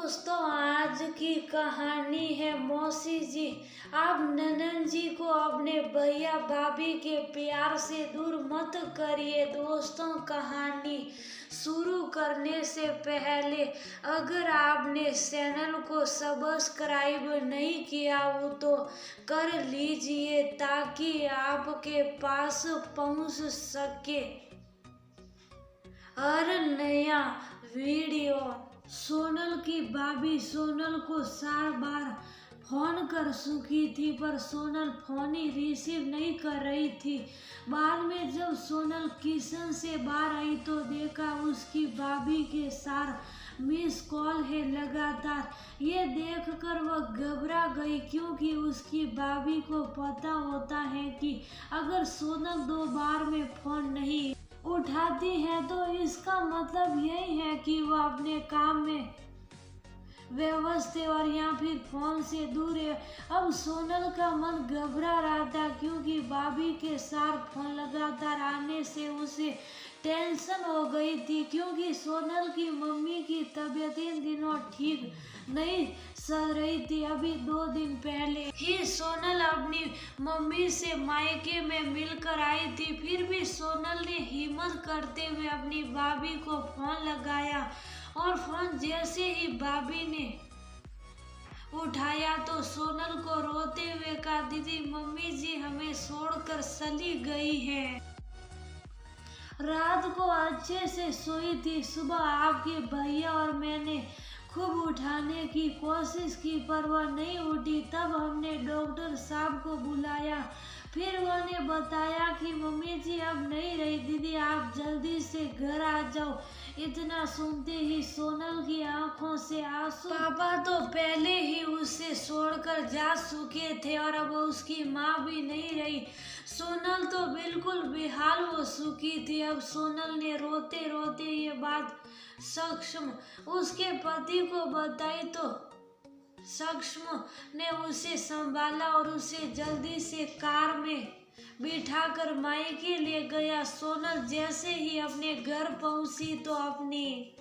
दोस्तों, आज की कहानी है मौसी जी। आप ननन जी को अपने भैया भाभी के प्यार से दूर मत करिए। दोस्तों, कहानी शुरू करने से पहले अगर आपने चैनल को सब्सक्राइब नहीं किया हो तो कर लीजिए ताकि आपके पास पहुंच सके हर नया वीडियो। सोनल की भाभी सोनल को 4 बार फोन कर चुकी थी पर सोनल फोन ही रिसीव नहीं कर रही थी। बाद में जब सोनल किचन से बाहर आई तो देखा उसकी भाभी के 4 मिस कॉल है लगातार। ये देखकर वह घबरा गई क्योंकि उसकी भाभी को पता होता है कि अगर सोनल 2 बार में फोन नहीं उठाती है तो इसका मतलब यही है कि वह अपने काम में व्यस्त है और या फिर फोन से दूर है। अब सोनल का मन घबरा रहा था क्योंकि भाभी के 4 फोन लगातार आने से उसे टेंशन हो गई थी क्योंकि सोनल की मम्मी की तबीयत इन दिनों ठीक नहीं चल रही थी। अभी 2 दिन पहले ही सोनल अपनी मम्मी से मायके में मिलकर आई थी, फिर भी सोनल ने हिम्मत करते हुए अपनी भाभी को फोन लगाया और फोन जैसे ही भाभी ने उठाया तो सोनल को रोते हुए कहा, दीदी मम्मी जी हमें छोड़कर चली गई है। रात को अच्छे से सोई थी। सुबह आपके भैया और मैंने खूब उठाने की कोशिश की पर वह नहीं उठी। तब हमने डॉक्टर साहब को बुलाया, फिर उन्होंने बताया कि मम्मी जी अब नहीं रही, दीदी आप जल्दी से घर आ जाओ। इतना सुनते ही सोनल की आंखों से आंसू। पापा तो पहले ही उसे छोड़कर जा चुके थे और अब उसकी माँ भी नहीं रही। सोनल तो बिल्कुल बेहाल हो चुकी थी। अब सोनल ने रोते रोते ये बात सक्षम उसके पति को बताई तो सक्षम ने उसे संभाला और उसे जल्दी से कार में बिठाकर मायके ले गया। सोनल जैसे ही अपने घर पहुंची तो अपनी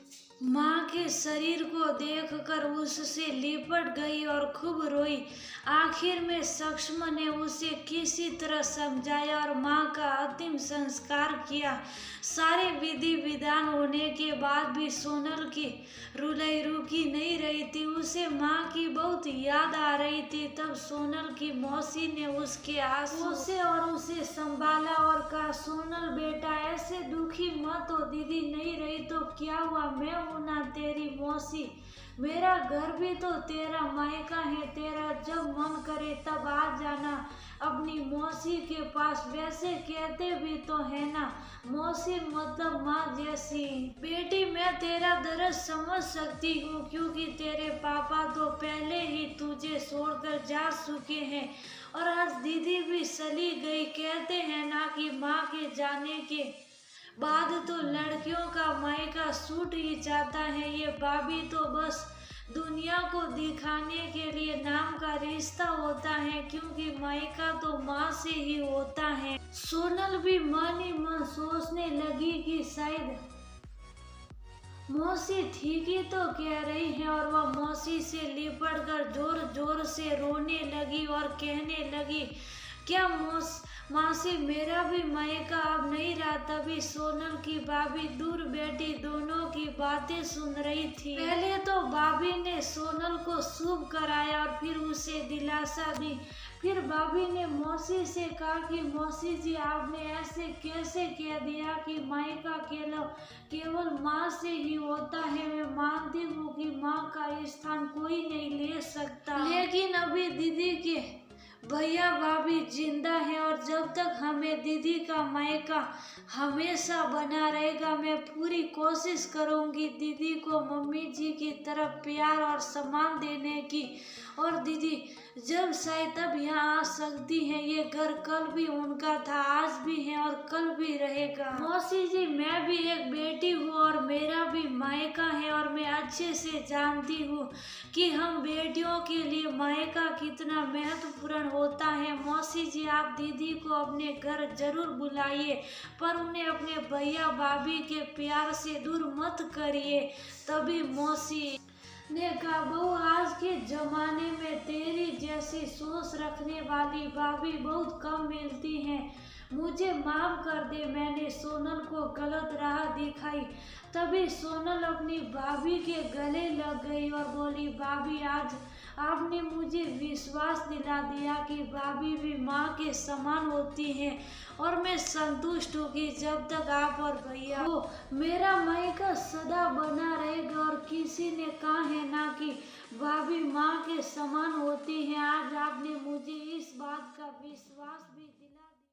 माँ के शरीर को देखकर उससे लिपट गई और खूब रोई। आखिर में सक्षम ने उसे किसी तरह समझाया और माँ का अंतिम संस्कार किया। सारे विधि विधान होने के बाद भी सोनल की रुलाई रुकी नहीं रही थी। उसे माँ की बहुत याद आ रही थी। तब सोनल की मौसी ने उसके आंसू से और उसे संभाला और कहा, सोनल बेटा ऐसे दुखी मत हो, दीदी नहीं रही तो क्या हुआ, मैं हूं ना तेरी मौसी। मेरा घर भी तो तेरा मायका है, तेरा जब मन करे तब आ जाना अपनी मौसी के पास। वैसे कहते भी तो है ना, मौसी मतलब माँ जैसी। बेटी मैं तेरा दर्द समझ सकती हूँ क्योंकि तेरे पापा तो पहले ही तुझे छोड़कर जा चुके हैं और आज दीदी भी चली गई। कहते हैं ना कि माँ के जाने के बाद तो लड़कियों का मायका छूट ही जाता है। ये भाभी तो बस दुनिया को दिखाने के लिए नाम का रिश्ता होता है क्योंकि मायका तो माँ से ही होता है। सोनल भी मन ही मन सोचने लगी कि शायद मौसी ठीक ही तो कह रही है और वह मौसी से लिपट कर जोर जोर से रोने लगी और कहने लगी, क्या मासी मेरा भी मायका अब नहीं रहा। तभी सोनल की भाभी दूर बैठी दोनों की बातें सुन रही थी। पहले तो भाभी ने सोनल को शुभ कराया और फिर उसे दिलासा दी। फिर भाभी ने मौसी से कहा कि मौसी जी आपने ऐसे कैसे कह दिया कि मायका केवल माँ से ही होता है। मैं मानती हूँ कि माँ का स्थान कोई नहीं ले सकता, लेकिन अभी दीदी के भैया भाभी जिंदा है और जब तक हमें दीदी का मायका हमेशा बना रहेगा मैं पूरी कोशिश करूंगी दीदी को मम्मी जी की तरफ प्यार और सम्मान देने की। और दीदी जब शायद तब यहाँ आ सकती है। ये घर कल भी उनका था, आज भी है और कल भी रहेगा। मौसी जी मैं भी एक बेटी हूँ और मेरा भी मायका है और मैं अच्छे से जानती हूँ कि हम बेटियों के लिए मायका कितना महत्वपूर्ण होता है। मौसी जी आप दीदी को अपने घर जरूर बुलाइए पर उन्हें अपने भैया भाभी के प्यार से दूर मत करिए। तभी मौसी उसने कहा, बहू आज के जमाने में तेरी जैसी सोच रखने वाली भाभी बहुत कम मिलती हैं। मुझे माफ कर दे, मैंने सोनल को गलत राह दिखाई। तभी सोनल अपनी भाभी के गले लग गई और बोली, भाभी आज आपने मुझे विश्वास दिला दिया कि भाभी भी माँ के समान होती हैं और मैं संतुष्ट हूँ कि जब तक आप और भैया हो मेरा मायका सदा बना रहेगा। और किसी ने कहा है ना कि भाभी माँ के समान होती हैं। आज आपने मुझे इस बात का विश्वास भी दिला